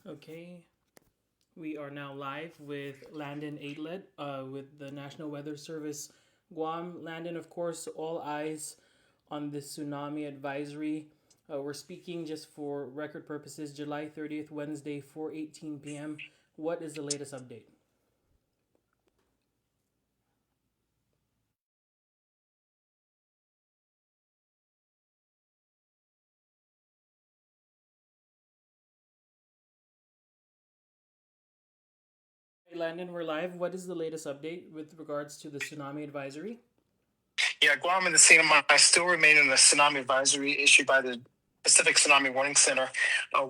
Okay, we are now live with Landon Aidlet with the National Weather Service Guam. Landon, of course, all eyes on the tsunami advisory. We're speaking just for record purposes, July 30th, Wednesday, 4:18 p.m. What is the latest update? Hey, Landon, we're live. What is the latest update with regards to the tsunami advisory? Yeah, Guam and the CNMI still remain in the tsunami advisory issued by the Pacific Tsunami Warning Center.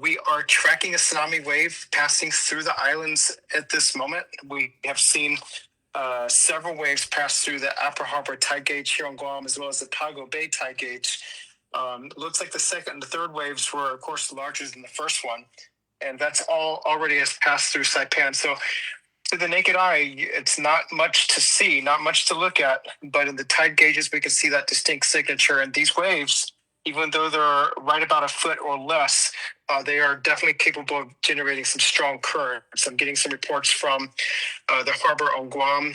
We are tracking a tsunami wave passing through the islands at this moment. We have seen several waves pass through the Upper Harbor tide gauge here on Guam, as well as the Pago Bay tide gauge. It looks like the second and the third waves were, of course, larger than the first one, and that's all already has passed through Saipan. So to the naked eye, it's not much to see, not much to look at. But in the tide gauges, we can see that distinct signature. And these waves, even though they're right about a foot or less, they are definitely capable of generating some strong currents. I'm getting some reports from the harbor on Guam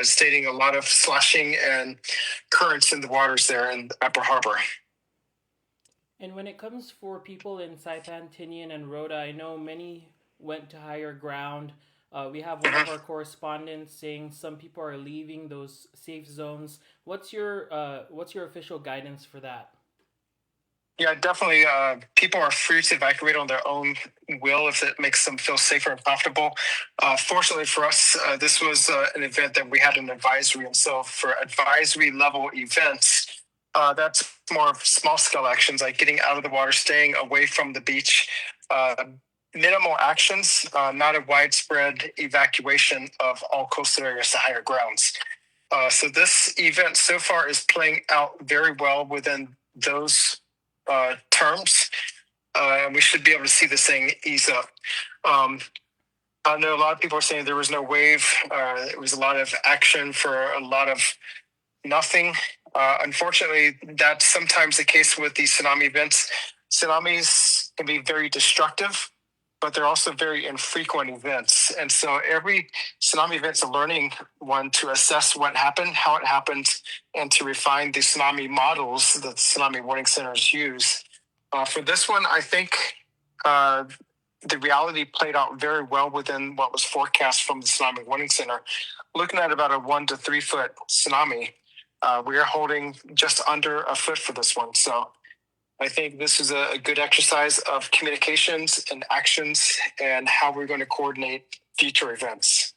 stating a lot of sloshing and currents in the waters there in the upper harbor. And when it comes for people in Saipan, Tinian, and Rhoda, I know many went to higher ground. We have one of our correspondents saying some people are leaving those safe zones. What's your official guidance for that? Yeah, definitely. People are free to evacuate on their own will if it makes them feel safer and comfortable. Fortunately for us, this was an event that we had an advisory. And so for advisory level events, that's more of small scale actions like getting out of the water, staying away from the beach, uh, minimal actions, not a widespread evacuation of all coastal areas to higher grounds. So this event so far is playing out very well within those terms, and we should be able to see this thing ease up. Um, I know a lot of people are saying there was no wave. It was a lot of action for a lot of nothing. Unfortunately, that's sometimes the case with these tsunami events. Tsunamis can be very destructive, but they're also very infrequent events. And so every tsunami event's a learning one to assess what happened, how it happened, and to refine the tsunami models that the Tsunami Warning Centers use. For this one, I think uh, the reality played out very well within what was forecast from the Tsunami Warning Center. Looking at about a 1 to 3 foot tsunami, we are holding just under a foot for this one. So I think this is a good exercise of communications and actions and how we're going to coordinate future events.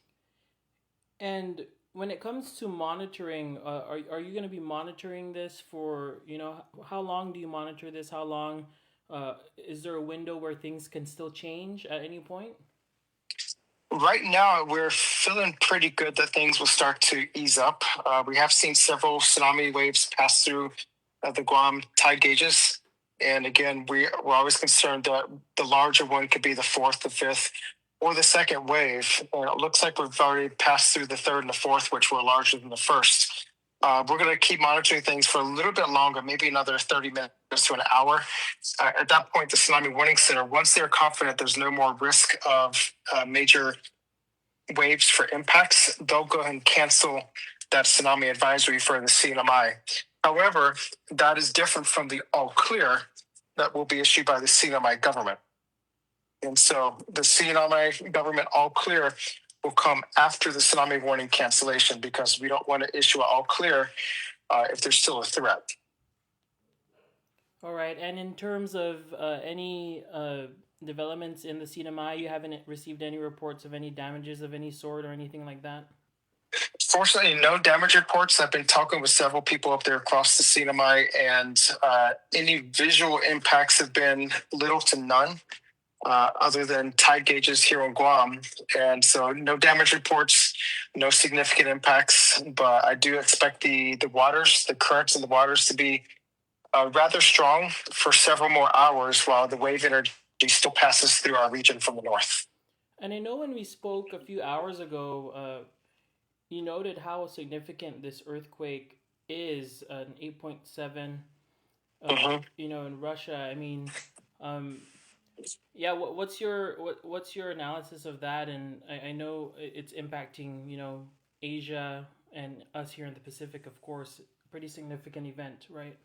And when it comes to monitoring, are you going to be monitoring this for, how long do you monitor this? How long is there a window where things can still change at any point? Right now, we're feeling pretty good that things will start to ease up. We have seen several tsunami waves pass through the Guam tide gauges. And again, we're always concerned that the larger one could be the fourth, the fifth, or the second wave. And it looks like we've already passed through the third and the fourth, which were larger than the first. We're going to keep monitoring things for a little bit longer, maybe another 30 minutes to an hour. At that point, the Tsunami Warning Center, once they're confident there's no more risk of major waves for impacts, they'll go ahead and cancel that tsunami advisory for the CNMI. However, that is different from the all clear that will be issued by the CNMI government. And so the CNMI government all clear will come after the tsunami warning cancellation because we don't want to issue an all clear if there's still a threat. All right. And in terms of any developments in the CNMI, you haven't received any reports of any damages of any sort or anything like that? Fortunately, no damage reports. I've been talking with several people up there across the CNMI, and any visual impacts have been little to none, other than tide gauges here on Guam. And so, no damage reports, no significant impacts. But I do expect the waters, the currents in the waters, to be rather strong for several more hours while the wave energy still passes through our region from the north. And I know when we spoke a few hours ago, you noted how significant this earthquake is, an 8.7, Mm-hmm. in Russia. I mean, um, Yeah, what's your analysis of that? And I know it's impacting, Asia and us here in the Pacific, of course. Pretty significant event, right?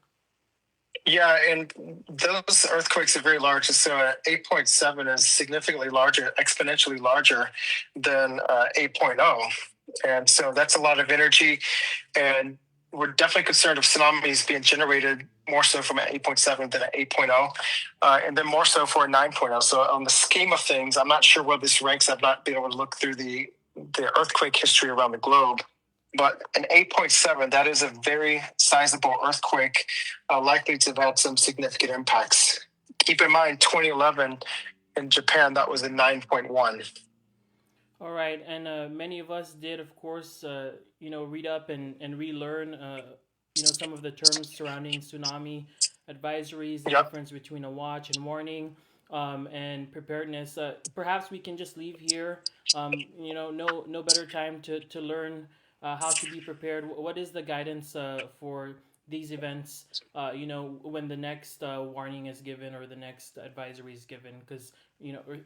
Yeah, and those earthquakes are very large. So 8.7 is significantly larger, exponentially larger than 8.0. And so that's a lot of energy. And we're definitely concerned of tsunamis being generated more so from an 8.7 than an 8.0, and then more so for a 9.0. So on the scheme of things, I'm not sure where this ranks. I've not been able to look through the earthquake history around the globe. But an 8.7, that is a very sizable earthquake, likely to have had some significant impacts. Keep in mind, 2011 in Japan, that was a 9.1. All right, and many of us did, of course, read up and relearn, some of the terms surrounding tsunami advisories, the Yep. difference between a watch and warning, and preparedness. Perhaps we can just leave here. No better time to learn how to be prepared. What is the guidance for these events? When the next warning is given or the next advisory is given, because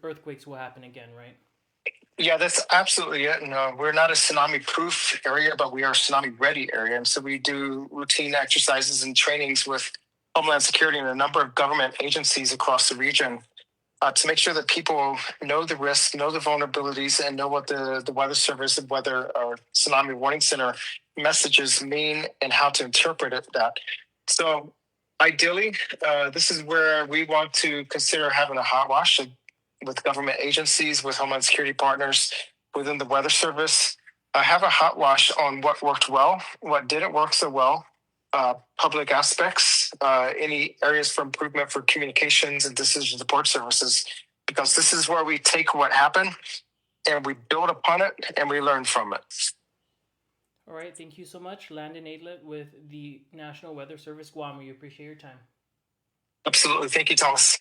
earthquakes will happen again, right? Yeah, that's absolutely it. No, we're not a tsunami proof area, but we are a tsunami ready area. And so we do routine exercises and trainings with Homeland Security and a number of government agencies across the region to make sure that people know the risks, know the vulnerabilities, and know what the Weather Service and Weather or Tsunami Warning Center messages mean and how to interpret that. So ideally, this is where we want to consider having a hot wash with government agencies, with Homeland Security partners, within the Weather Service. Have a hot wash on what worked well, what didn't work so well, public aspects, any areas for improvement for communications and decision support services, because this is where we take what happened and we build upon it and we learn from it. All right, thank you so much, Landon Aidlet with the National Weather Service Guam. We appreciate your time. Absolutely. Thank you, Thomas.